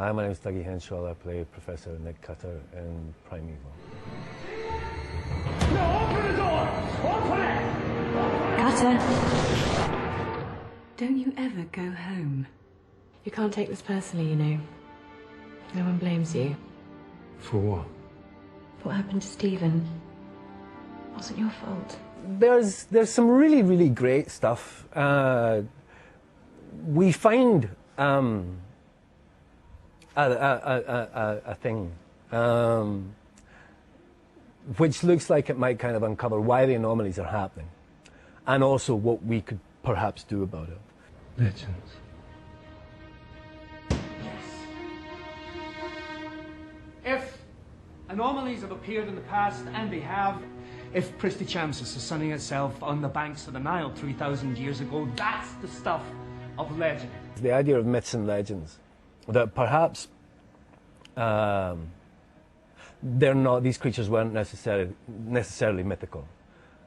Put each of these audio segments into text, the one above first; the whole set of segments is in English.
Hi, my name is Dougie Henshaw. I play Professor Nick Cutter in Primeval. No, open the door! Open it! Cutter! Don't you ever go home? You can't take this personally, you know. No one blames you. For what? What happened to Stephen? It wasn't your fault. There's some really great stuff. We find a thing which looks like it might kind of uncover why the anomalies are happening, and also what we could perhaps do about it. Legends. If anomalies have appeared in the past, and they have, if Christichamsus is sunning itself on the banks of the Nile 3,000 years ago, that's the stuff of legend. The idea of myths and legends, that perhaps they're not, these creatures weren't necessarily mythical,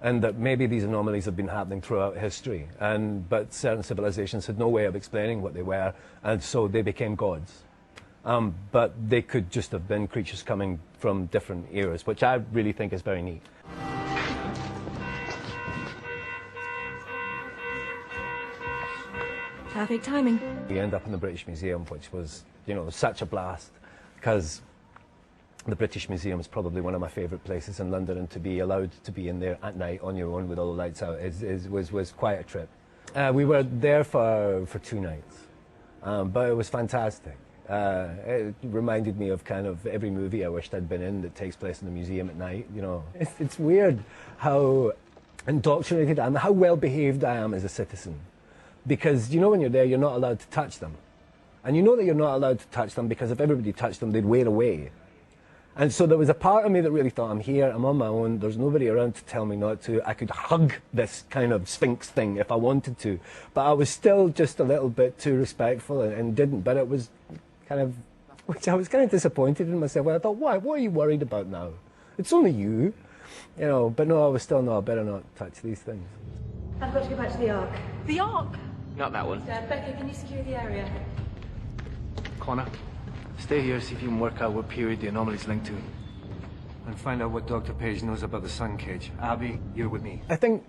and that maybe these anomalies have been happening throughout history, but certain civilizations had no way of explaining what they were, and so they became gods. But they could just have been creatures coming from different eras, which I really think is very neat. Perfect timing. We end up in the British Museum, which was, you know, such a blast, because the British Museum is probably one of my favourite places in London, and to be allowed to be in there at night on your own with all the lights out was quite a trip. We were there for 2 nights, but it was fantastic. It reminded me of kind of every movie I wished I'd been in that takes place in the museum at night, you know. It's weird how indoctrinated I am, how well behaved I am as a citizen. Because, you know, when you're there, you're not allowed to touch them. And you know that you're not allowed to touch them because if everybody touched them, they'd wear away. And so there was a part of me that really thought, I'm here, I'm on my own, there's nobody around to tell me not to. I could hug this kind of sphinx thing if I wanted to. But I was still just a little bit too respectful and didn't. But it was kind of, which I was kind of disappointed in myself. I thought, why? What are you worried about now? It's only you. You know, but no, I was still, no, I better not touch these things. I've got to go back to the Ark. The Ark? Not that one. Becca, can you secure the area? Connor, stay here, see if you can work out what period the anomaly's linked to. And find out what Dr. Page knows about the sun cage. Abby, you're with me. I think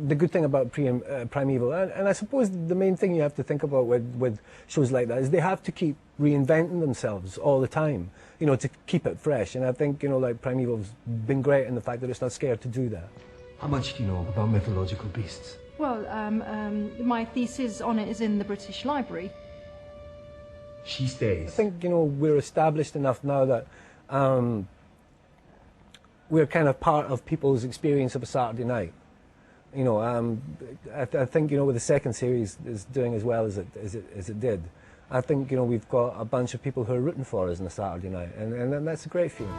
the good thing about Primeval, and I suppose the main thing you have to think about with shows like that, is they have to keep reinventing themselves all the time, you know, to keep it fresh. And I think, you know, like Primeval's been great in the fact that it's not scared to do that. How much do you know about mythological beasts? Well, my thesis on it is in the British Library. She stays. I think, you know, we're established enough now that we're kind of part of people's experience of a Saturday night. You know, I think, you know, with the second series is doing as well as it did. I think, you know, we've got a bunch of people who are rooting for us on a Saturday night, and that's a great feeling.